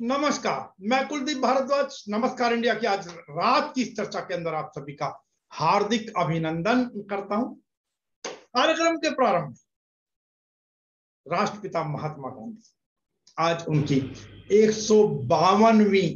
नमस्कार, मैं कुलदीप भारद्वाज। नमस्कार इंडिया की आज रात की इस चर्चा के अंदर आप सभी का हार्दिक अभिनंदन करता हूं। कार्यक्रम के प्रारंभ में राष्ट्रपिता महात्मा गांधी, आज उनकी 152वीं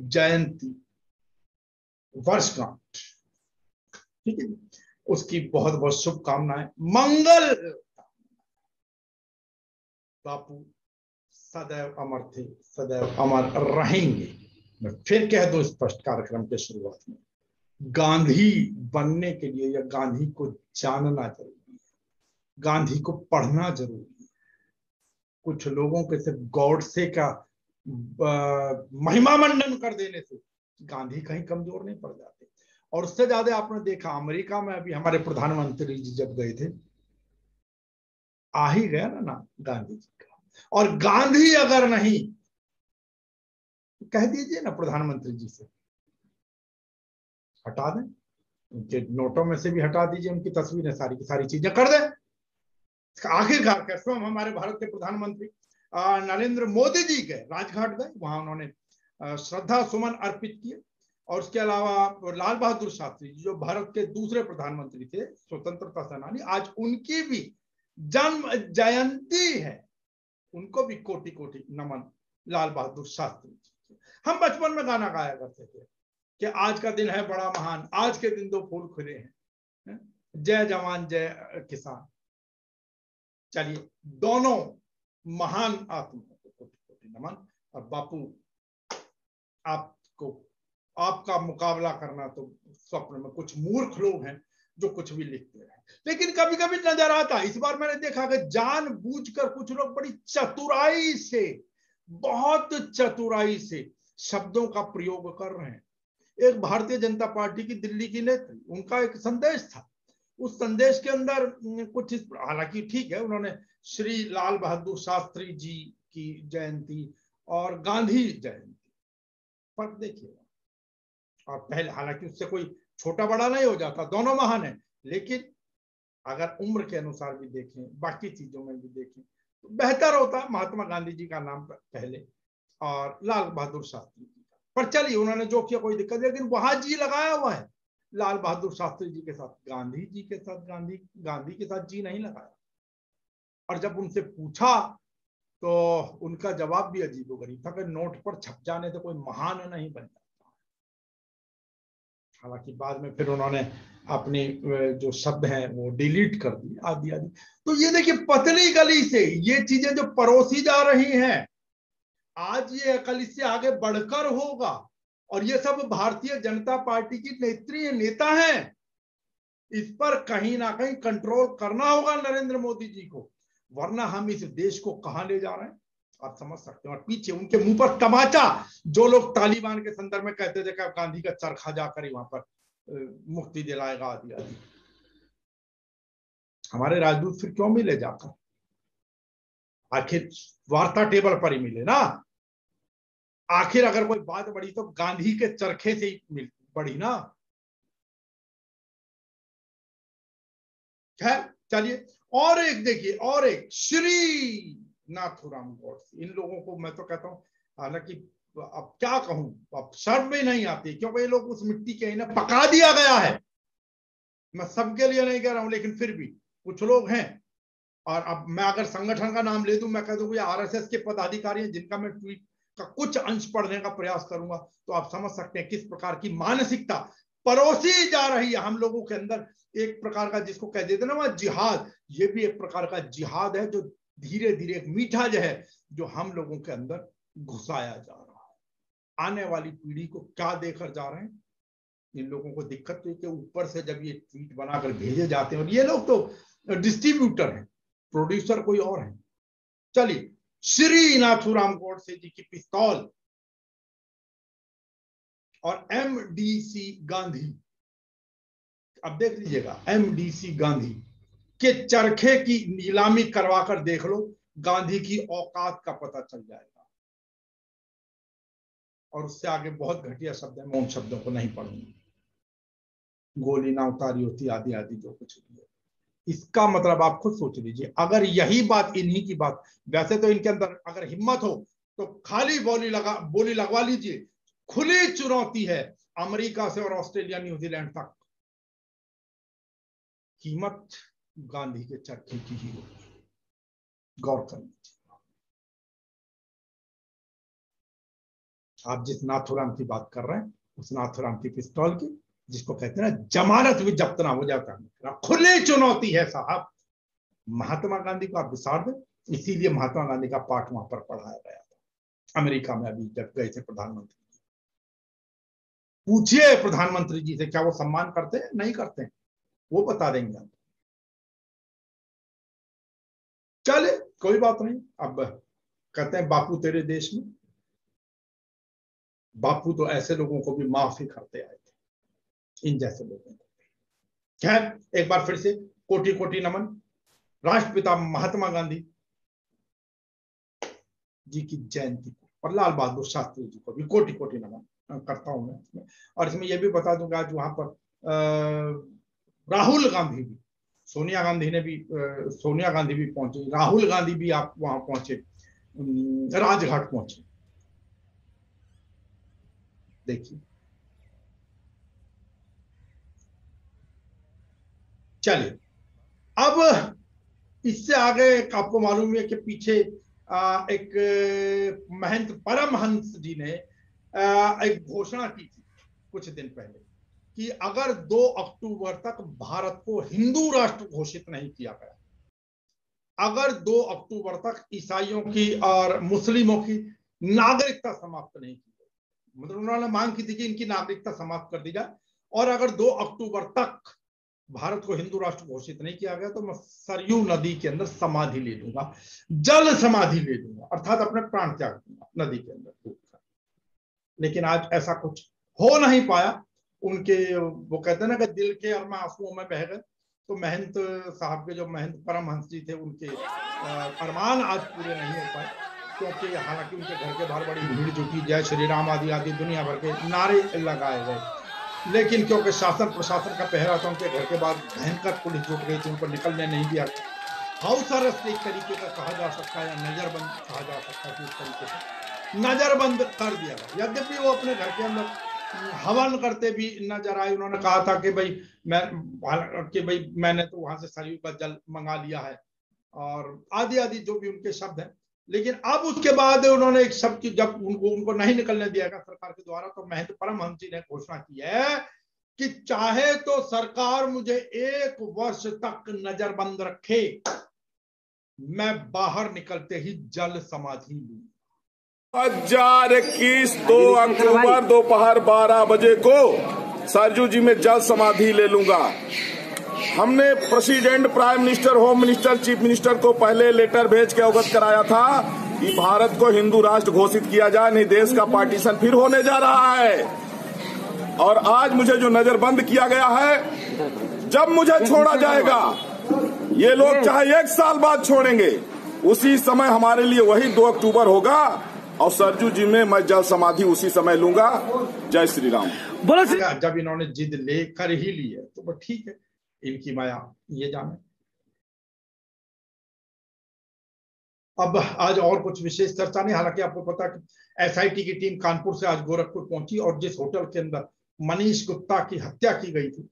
जयंती वर्षगांठ, ठीक है, उसकी बहुत बहुत शुभकामनाएं, मंगल। बापू सदैव अमर थे, सदैव अमर रहेंगे। मैं फिर कह दूं स्पष्ट कार्यक्रम के शुरुआत में, गांधी बनने के लिए या गांधी को जानना जरूरी है, गांधी को पढ़ना जरूरी है। कुछ लोगों के सिर्फ गॉडसे का महिमा मंडन कर देने से गांधी कहीं कमजोर नहीं पड़ जाते। और उससे ज्यादा आपने देखा अमेरिका में अभी हमारे प्रधानमंत्री जी जब गए थे, आ ही गया ना गांधी जी का। और गांधी अगर नहीं, कह दीजिए ना प्रधानमंत्री जी से हटा दें, उनके नोटों में से भी हटा दीजिए उनकी तस्वीरें, सारी की सारी चीजें कर दें। आखिरकार कैसे हम हमारे भारत के प्रधानमंत्री नरेंद्र मोदी जी गए, राजघाट गए, वहां उन्होंने श्रद्धा सुमन अर्पित किए। और उसके अलावा लाल बहादुर शास्त्री जी जो भारत के दूसरे प्रधानमंत्री थे, स्वतंत्रता सेनानी, आज उनकी भी जन्म जयंती है, उनको भी कोटि कोटि नमन लाल बहादुर शास्त्री जी। हम बचपन में गाना गाया करते थे कि आज का दिन है बड़ा महान, आज के दिन दो फूल खुले हैं, जय जवान जय किसान। चलिए, दोनों महान आत्माओं को कोटि कोटि नमन। और बापू, आपको आपका मुकाबला करना तो स्वप्न में, कुछ मूर्ख लोग हैं जो कुछ भी लिखते रहे, लेकिन कभी कभी नजर आता है। इस बार मैंने देखा कि जानबूझकर कुछ लोग बड़ी चतुराई से, बहुत चतुराई से शब्दों का प्रयोग कर रहे हैं। एक भारतीय जनता पार्टी की दिल्ली की नेत्री, उनका एक संदेश था, उस संदेश के अंदर कुछ, हालांकि ठीक है, उन्होंने श्री लाल बहादुर शास्त्री जी की जयंती और गांधी जयंती, फर्क देखिएगा। और पहले, हालांकि उससे कोई छोटा बड़ा नहीं हो जाता, दोनों महान है, लेकिन अगर उम्र के अनुसार भी देखें, बाकी चीजों में भी देखें, तो बेहतर होता महात्मा गांधी जी का नाम पहले और लाल बहादुर शास्त्री जी का। पर चलिए, उन्होंने जो किया कोई दिक्कत, लेकिन वहां जी लगाया हुआ है लाल बहादुर शास्त्री जी के साथ, गांधी जी के साथ गांधी के साथ जी नहीं लगाया। और जब उनसे पूछा तो उनका जवाब भी अजीबोगरीब था कि नोट पर छप जाने से कोई महान नहीं बन जाता। हालांकि बाद में फिर उन्होंने अपने जो शब्द हैं वो डिलीट कर दिए, आदि आदि। तो ये देखिए, पतली गली से ये चीजें जो परोसी जा रही हैं, आज ये अकल इससे आगे बढ़कर होगा। और ये सब भारतीय जनता पार्टी की नेत्री नेता हैं, इस पर कहीं ना कहीं कंट्रोल करना होगा नरेंद्र मोदी जी को, वरना हम इस देश को कहां ले जा रहे हैं आप समझ सकते हैं। और पीछे उनके मुंह पर तमाचा, जो लोग तालिबान के संदर्भ में कहते थे कि गांधी का चरखा जाकर ही वहां पर मुक्ति दिलाएगा, आदि आदि। हमारे राजदूत फिर क्यों मिले जाकर? आखिर वार्ता टेबल पर ही मिले ना। आखिर अगर कोई बात बढ़ी तो गांधी के चरखे से ही बढ़ी ना। खैर चलिए, और एक देखिए, और एक श्री नाथूराम गौडसे। इन लोगों को मैं तो कहता हूं, हालांकि अब क्या कहूं, अब शर्म भी नहीं आती, क्योंकि ये लोग उस मिट्टी के इन्हें पका दिया गया है। मैं सबके लिए नहीं कह रहा हूं, लेकिन फिर भी कुछ लोग हैं। और अब मैं अगर संगठन का नाम ले दूं, मैं कह दूं ये आरएसएस के पदाधिकारी हैं, जिनका मैं ट्वीट का कुछ अंश पढ़ने का प्रयास करूंगा, तो आप समझ सकते हैं किस प्रकार की मानसिकता परोसी जा रही है हम लोगों के अंदर। एक प्रकार का, जिसको कह देते ना वह जिहाद, ये भी एक प्रकार का जिहाद है, जो धीरे धीरे एक मीठा जो है, जो हम लोगों के अंदर घुसाया जा रहा है। आने वाली पीढ़ी को क्या देकर जा रहे हैं इन लोगों को? दिक्कत तो ऊपर से जब ये ट्वीट बनाकर भेजे जाते हैं, और ये लोग तो डिस्ट्रीब्यूटर हैं, प्रोड्यूसर कोई और है। चलिए, श्री नाथूराम गौडसे जी की पिस्तौल और एमडीसी गांधी, अब देख लीजिएगा, एमडीसी गांधी के चरखे की नीलामी करवाकर देख लो, गांधी की औकात का पता चल जाएगा। और उससे आगे बहुत घटिया शब्द है, मैं उन शब्दों को नहीं पढ़ूंगा, गोली ना उतारी होती, आदि आदि जो कुछ भी है। इसका मतलब आप खुद सोच लीजिए, अगर यही बात, इन्हीं की बात, वैसे तो इनके अंदर अगर हिम्मत हो तो खाली बोली लगवा लीजिए, खुली चुनौती है अमेरिका से और ऑस्ट्रेलिया न्यूजीलैंड तक। कीमत गांधी के चरखे की ही होगी, गौर कर लीजिए। आप जिस नाथुराम की बात कर रहे हैं, उस नाथुराम की पिस्तौल की, जिसको कहते हैं ना जमानत भी जब्त ना हो जाता, खुली चुनौती है साहब। महात्मा गांधी को आप विसार दें, इसीलिए महात्मा गांधी का पाठ वहां पर पढ़ाया गया था अमेरिका में। अभी जब गए थे प्रधानमंत्री, पूछिए प्रधानमंत्री जी से क्या वो सम्मान करते हैं, नहीं करते हैं, वो बता देंगे आप। चले, कोई बात नहीं। अब कहते हैं बापू तेरे देश में, बापू तो ऐसे लोगों को भी माफ ही करते आए थे, इन जैसे लोगों को। खैर, एक बार फिर से कोटि कोटि नमन राष्ट्रपिता महात्मा गांधी जी की जयंती को, और लाल बहादुर शास्त्री जी को भी कोटि कोटि नमन करता हूं मैं इसमें। और इसमें यह भी बता दूंगा, आज वहां पर राहुल गांधी भी, सोनिया गांधी भी पहुंचे, राहुल गांधी भी आप वहां पहुंचे, राजघाट पहुंचे। देखिए, चलिए अब इससे आगे आपको मालूम है कि पीछे एक महंत परमहंस जी ने एक घोषणा की थी कुछ दिन पहले कि अगर 2 अक्टूबर तक भारत को हिंदू राष्ट्र घोषित नहीं किया गया, अगर 2 अक्टूबर तक ईसाइयों की और मुस्लिमों की नागरिकता समाप्त नहीं की गई, मतलब उन्होंने मांग की थी कि इनकी नागरिकता समाप्त कर दी जाए, और अगर 2 अक्टूबर तक भारत को हिंदू राष्ट्र घोषित नहीं किया गया तो मैं सरयू नदी के अंदर समाधि ले लूंगा, जल समाधि ले लूंगा, अर्थात अपने प्राण त्याग दूंगा नदी के अंदर डूब कर। लेकिन आज ऐसा कुछ हो नहीं पाया। उनके, वो कहते हैं ना कि दिल के अरमा आंसुओं में बह गए। तो महंत साहब के, जो महंत परमहंस जी थे, उनके अरमान आज पूरे नहीं हो पाए, क्योंकि हालांकि उनके घर के बाहर बड़ी भीड़ जुटी, जय श्री राम आदि आदि दुनिया भर के नारे लगाए गए, लेकिन क्योंकि शासन प्रशासन का पहरा था, उनके घर के बाद भयंकर पुलिस जुट गई थी, उनको निकलने नहीं दिया। हाउस अरेस्ट एक तरीके का कहा जा सकता है, या नजरबंद कहा जा सकता है, इस तरीके से नजरबंद कर दिया गया। यद्यपि वो अपने घर के अंदर हवन करते भी नजर आए। उन्होंने कहा था कि भाई मैंने तो वहां से सरयू का जल मंगा लिया है, और आदि आदि जो भी उनके शब्द हैं। लेकिन अब उसके बाद उन्होंने एक शब्द की, जब उनको नहीं निकलने दिया गया सरकार के द्वारा, तो महंत परमहंस जी ने घोषणा की है कि चाहे तो सरकार मुझे 1 वर्ष तक नजरबंद रखे, मैं बाहर निकलते ही जल समाधि लूं। 2021 2 अक्टूबर दोपहर 12 बजे को सरयू जी में जल समाधि ले लूंगा। हमने president, prime minister, home minister, chief minister को पहले लेटर भेज के अवगत कराया था कि भारत को हिंदू राष्ट्र घोषित किया जाए, नहीं देश का पार्टीशन फिर होने जा रहा है। और आज मुझे जो नजरबंद किया गया है, जब मुझे छोड़ा जाएगा, ये लोग चाहे 1 साल बाद छोड़ेंगे, उसी समय हमारे लिए वही 2 अक्टूबर होगा, और सरयू जी में मैं जल समाधि उसी समय लूंगा। जय श्री राम। बोलो, जब इन्होंने जिद लेकर ही ली है तो ठीक है, इनकी माया ये जाने। अब आज और कुछ विशेष चर्चा नहीं। हालांकि आपको पता है कि एसआईटी की टीम कानपुर से आज गोरखपुर पहुंची, और जिस होटल के अंदर मनीष गुप्ता की हत्या की गई थी,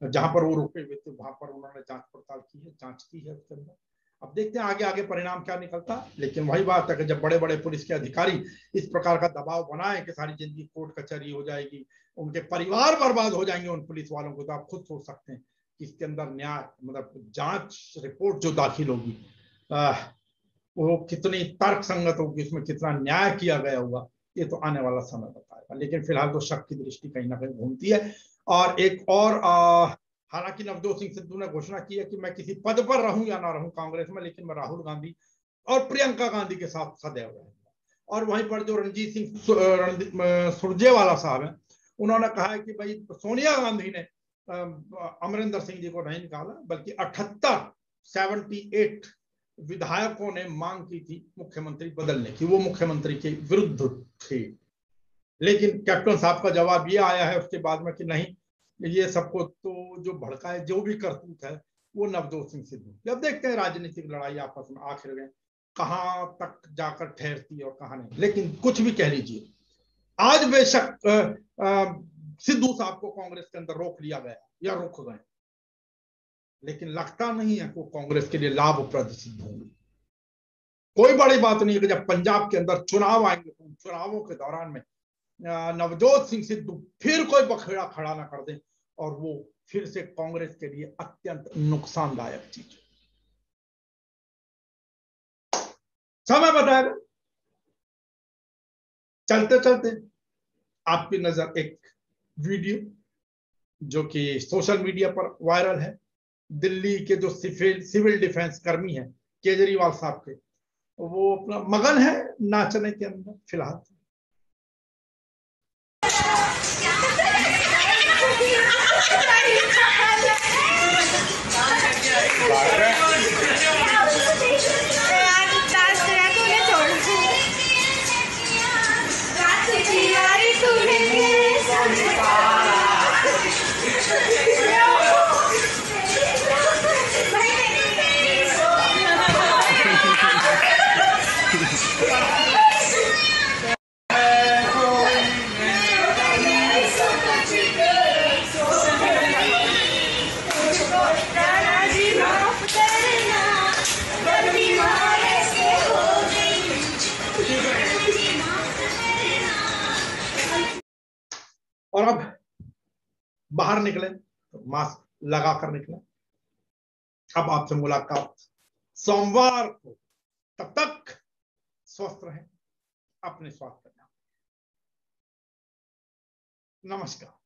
जहां पर वो रुके हुए थे, वहां पर उन्होंने जांच पड़ताल की है, जांच की है उसके अंदर। अब देखते हैं आगे आगे परिणाम क्या निकलता। लेकिन वही बात है कि जब बड़े बड़े पुलिस के अधिकारी इस प्रकार का दबाव बनाए कि सारी जिंदगी कोर्ट कचहरी हो जाएगी, उनके परिवार बर्बाद हो जाएंगे उन पुलिस वालों को, तो आप खुद सोच सकते हैं कि इसके अंदर न्याय, मतलब जांच रिपोर्ट जो दाखिल होगी वो कितनी तर्क संगत होगी, उसमें कितना न्याय किया गया होगा, ये तो आने वाला समय बताएगा। लेकिन फिलहाल तो शक की दृष्टि कहीं ना कहीं घूमती है। और एक और, हालांकि नवजोत सिंह सिद्धू ने घोषणा की है कि मैं किसी पद पर रहूं या ना रहूं कांग्रेस में, लेकिन मैं राहुल गांधी और प्रियंका गांधी के साथ सदैव रहूंगा। और वहीं पर जो रणजीत सिंह सुरजेवाला साहब हैं, उन्होंने कहा है कि भाई सोनिया गांधी ने अमरिंदर सिंह जी को नहीं निकाला, बल्कि 78 विधायकों ने मांग की थी मुख्यमंत्री बदलने की, वो मुख्यमंत्री के विरुद्ध थे। लेकिन कैप्टन साहब का जवाब ये आया है उसके बाद में कि नहीं, ये सबको तो जो भड़का है, जो भी करतूत है, वो नवजोत सिंह सिद्धू। अब देखते हैं राजनीतिक लड़ाई आपस में आखिर में कहां तक जाकर ठहरती है और कहां नहीं। लेकिन कुछ भी कह लीजिए, आज बेशक सिद्धू साहब को कांग्रेस के अंदर रोक लिया गया या रोक गए, लेकिन लगता नहीं है कि वो कांग्रेस के लिए लाभप्रद सिद्ध होंगे। कोई बड़ी बात नहीं है कि जब पंजाब के अंदर चुनाव आएंगे तो चुनावों के दौरान में नवजोत सिंह सिद्धू फिर कोई बखेड़ा खड़ा ना कर दे और वो फिर से कांग्रेस के लिए अत्यंत नुकसानदायक चीज। समय बताएगा। चलते चलते आपकी नजर एक वीडियो जो कि सोशल मीडिया पर वायरल है, दिल्ली के जो सिविल डिफेंस कर्मी हैं केजरीवाल साहब के, वो अपना मगन है नाचने के अंदर फिलहाल। और अब बाहर निकले तो मास्क लगाकर निकले। अब आपसे मुलाकात सोमवार को, तब तक स्वस्थ रहें, अपने स्वास्थ्य का ध्यान। नमस्कार।